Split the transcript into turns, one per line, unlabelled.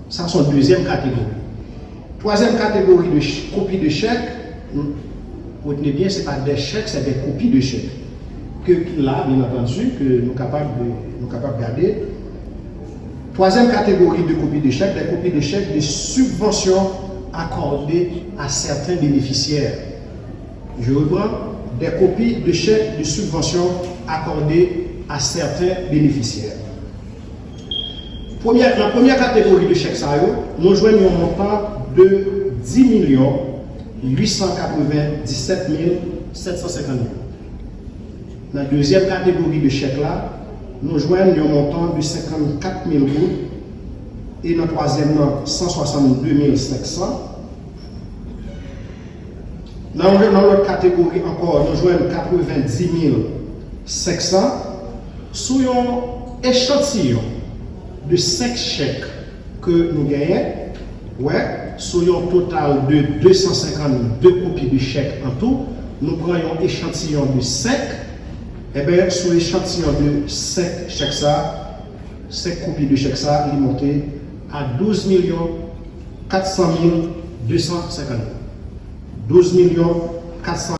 Ça, c'est une deuxième catégorie. Troisième catégorie de copies de chèques, retenez bien, ce n'est pas des chèques, c'est des copies de chèques. Que là, bien entendu, que nous sommes capables de garder. Troisième catégorie de copies de chèques, des copies de chèques de subventions accordées à certains bénéficiaires. Je reprends, des copies de chèques de subventions accordées à certains bénéficiaires. La première catégorie de chèques, nous joignons un montant de 10 897 750 €. Dans la deuxième catégorie de chèques là, nous joignons un montant de 54 000 gouttes et dans la troisième, 162 500. Dans l'autre catégorie encore, nous joignons 90 500 sur un échantillon de 5 chèques que nous gagnons, sur un total de 252 copies de chèques en tout, nous prenons un échantillon de 5. Et bien, sur l'échantillon de 5 chèques, 5 copies de chèques, il est monté à 12 400 250 €. 12 400 000